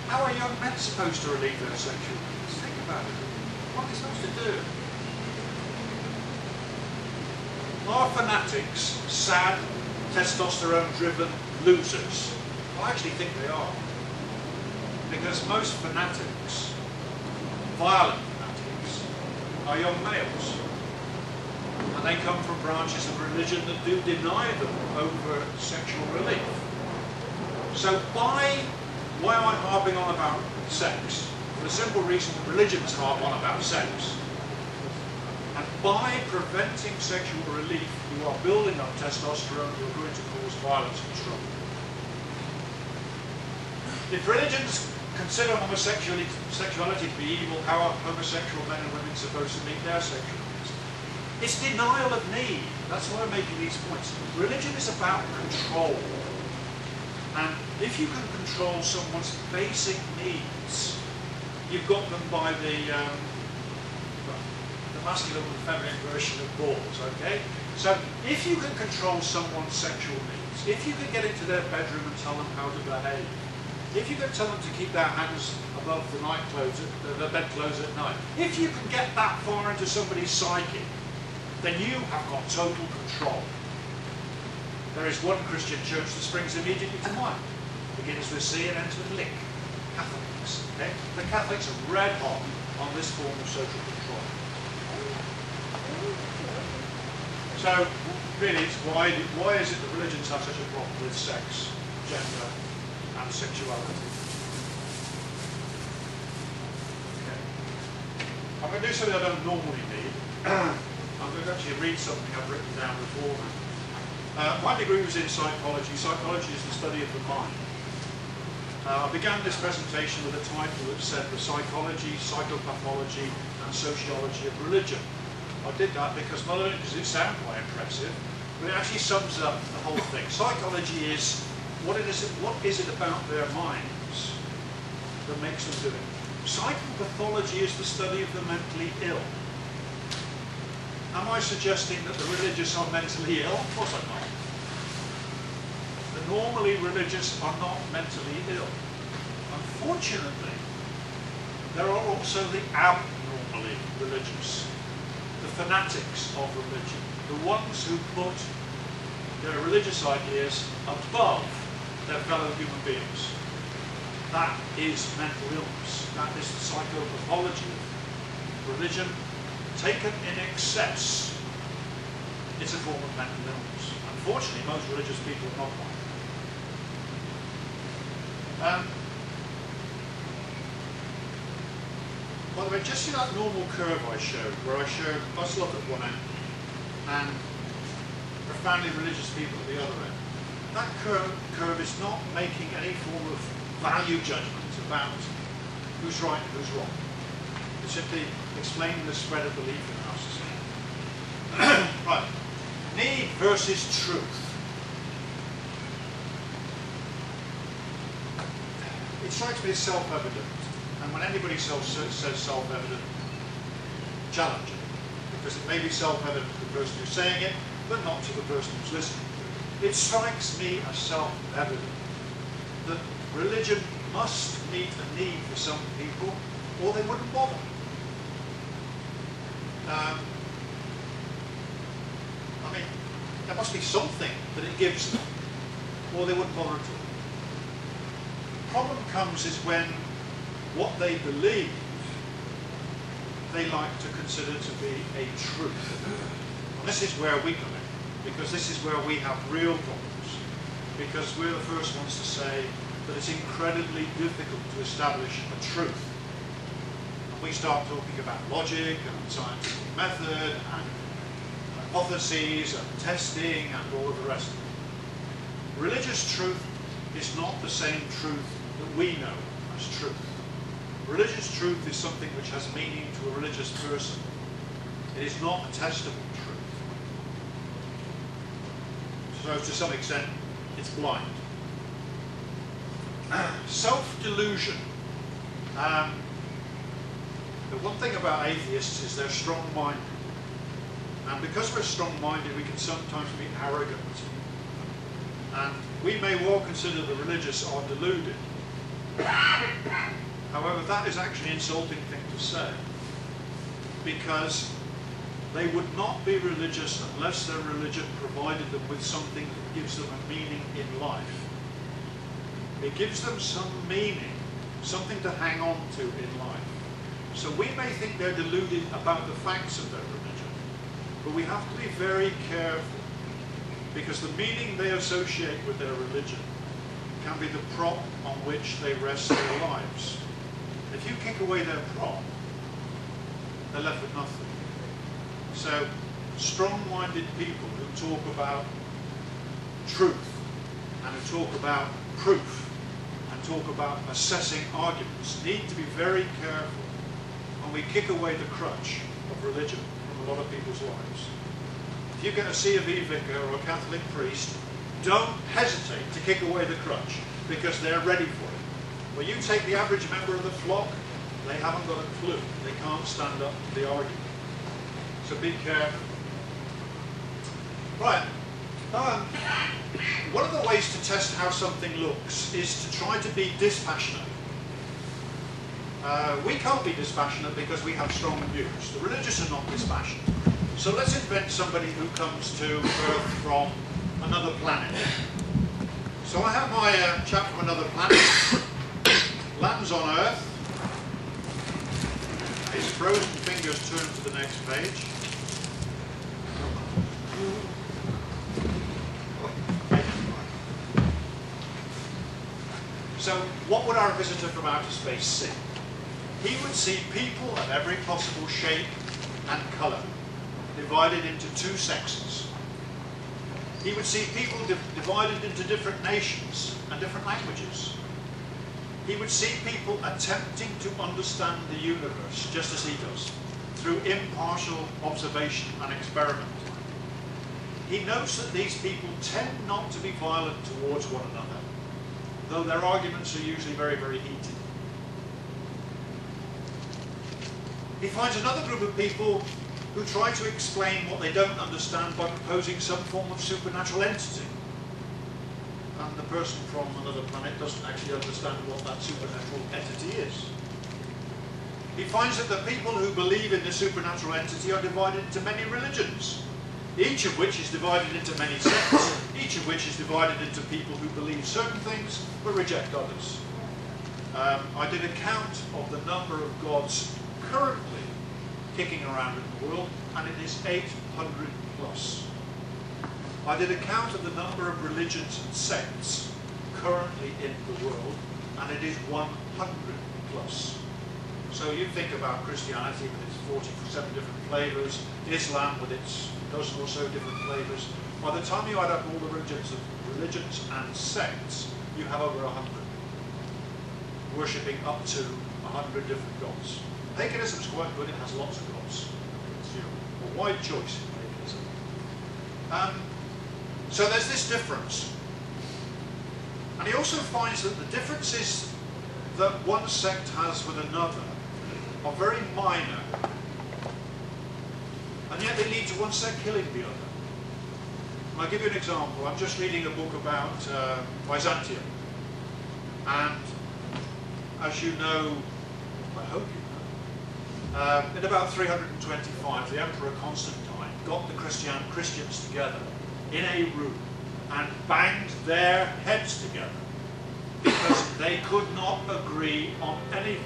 How are young men supposed to relieve their sexual needs? Think about it. What are they supposed to do? Are fanatics sad, testosterone-driven losers? Well, I actually think they are. Because most fanatics, violent fanatics, are young males. And they come from branches of religion that do deny them over sexual relief. So why am I harping on about sex? For the simple reason that religions harp on about sex. And by preventing sexual relief, you are building up testosterone, you're going to cause violence and trouble. If religions consider homosexuality to be evil, how are homosexual men and women supposed to meet their sexual needs? It's denial of need. That's why I'm making these points. Religion is about control. And if you can control someone's basic needs, you've got them by the masculine and feminine version of balls, okay? So if you can control someone's sexual needs, if you can get into their bedroom and tell them how to behave, if you can tell them to keep their hands above the bedclothes at night, if you can get that far into somebody's psyche, then you have got total control. There is one Christian church that springs immediately to mind. Begins with C and ends with Lick. Catholics. Okay? The Catholics are red hot on this form of social control. So, really, it's why is it that religions have such a problem with sex, gender, and sexuality? Okay. I'm going to do something I don't normally need. I'm going to actually read something I've written down before. My degree was in psychology. Psychology is the study of the mind. I began this presentation with a title that said the psychology, psychopathology, and sociology of religion. I did that because not only does it sound quite impressive, but it actually sums up the whole thing. Psychology is what is it about their minds that makes them do it. Psychopathology is the study of the mentally ill. Am I suggesting that the religious are mentally ill? Of course I'm not. The normally religious are not mentally ill. Unfortunately, there are also the abnormally religious, the fanatics of religion, the ones who put their religious ideas above their fellow human beings. That is mental illness. That is the psychopathology of religion. Taken in excess, it's a form of mental illness. Unfortunately, most religious people are not one. By the way, just see that normal curve I showed, where I showed muscle up at one end and profoundly religious people at the other end. That curve is not making any form of value judgment about who's right and who's wrong. It's simply explaining the spread of belief in our society. Right. Need versus truth. It strikes me as self-evident. And when anybody says self-evident, challenge it. Because it may be self-evident to the person who's saying it, but not to the person who's listening to it. It strikes me as self-evident that religion must meet a need for some people, or they wouldn't bother. I mean, there must be something that it gives them, or they wouldn't bother at all. The problem comes is when what they believe they like to consider to be a truth. And this is where we come in, because this is where we have real problems, because we're the first ones to say that it's incredibly difficult to establish a truth. And we start talking about logic and scientific method and hypotheses and testing and all of the rest of it. Religious truth is not the same truth that we know as truth. Religious truth is something which has meaning to a religious person. It is not a testable truth. So to some extent, it's blind. Self-delusion. The one thing about atheists is they're strong-minded. And because we're strong-minded, we can sometimes be arrogant. And we may well consider the religious are deluded. However, that is actually an insulting thing to say, because they would not be religious unless their religion provided them with something that gives them a meaning in life. It gives them some meaning, something to hang on to in life. So we may think they're deluded about the facts of their religion, but we have to be very careful, because the meaning they associate with their religion can be the prop on which they rest their lives. If you kick away their prop, they're left with nothing. So, strong-minded people who talk about truth, and who talk about proof, and talk about assessing arguments, need to be very careful when we kick away the crutch of religion from a lot of people's lives. If you get a C of E vicar or a Catholic priest, don't hesitate to kick away the crutch, because they're ready for it. When you take the average member of the flock, they haven't got a clue. They can't stand up to the argument. So be careful. Right. One of the ways to test how something looks is to try to be dispassionate. We can't be dispassionate because we have strong views. The religious are not dispassionate. So let's invent somebody who comes to Earth from another planet. So I have my chap from another planet, lands on Earth, his frozen fingers turn to the next page. So what would our visitor from outer space see? He would see people of every possible shape and colour, divided into two sexes. He would see people divided into different nations and different languages. He would see people attempting to understand the universe, just as he does, through impartial observation and experiment. He notes that these people tend not to be violent towards one another, though their arguments are usually very, very heated. He finds another group of people who try to explain what they don't understand by proposing some form of supernatural entity. And the person from another planet doesn't actually understand what that supernatural entity is. He finds that the people who believe in the supernatural entity are divided into many religions, each of which is divided into many sects, each of which is divided into people who believe certain things but reject others. I did a count of the number of gods currently kicking around in the world, and it is 800 plus. I did a count of the number of religions and sects currently in the world, and it is 100 plus. So you think about Christianity with its 47 different flavours, Islam with its dozen or so different flavours. By the time you add up all the religions and sects, you have over 100, worshipping up to 100 different gods. Paganism is quite good, it has lots of gods. It's a wide choice in paganism. So there's this difference. And he also finds that the differences that one sect has with another are very minor, and yet they lead to one sect killing the other. And I'll give you an example. I'm just reading a book about Byzantium, and as you know, I hope you know, in about 325, the Emperor Constantine got the Christians together in a room and banged their heads together because they could not agree on anything.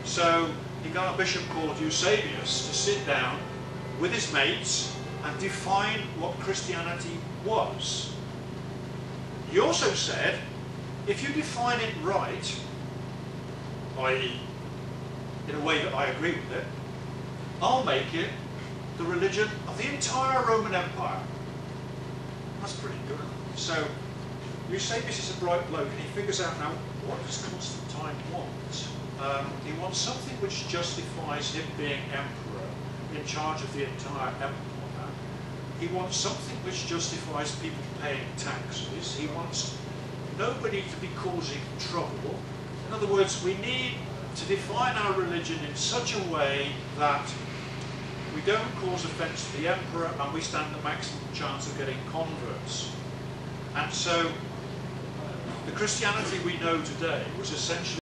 So he got a bishop called Eusebius to sit down with his mates and define what Christianity was. He also said, if you define it right, i.e. in a way that I agree with it, I'll make it the religion of the entire Roman Empire. That's pretty good. So Eusebius is a bright bloke, and he figures out now, what does Constantine want? He wants something which justifies him being emperor in charge of the entire empire. He wants something which justifies people paying taxes. He wants nobody to be causing trouble. In other words, we need to define our religion in such a way that we don't cause offence to the emperor and we stand the maximum chance of getting converts. And so the Christianity we know today was essentially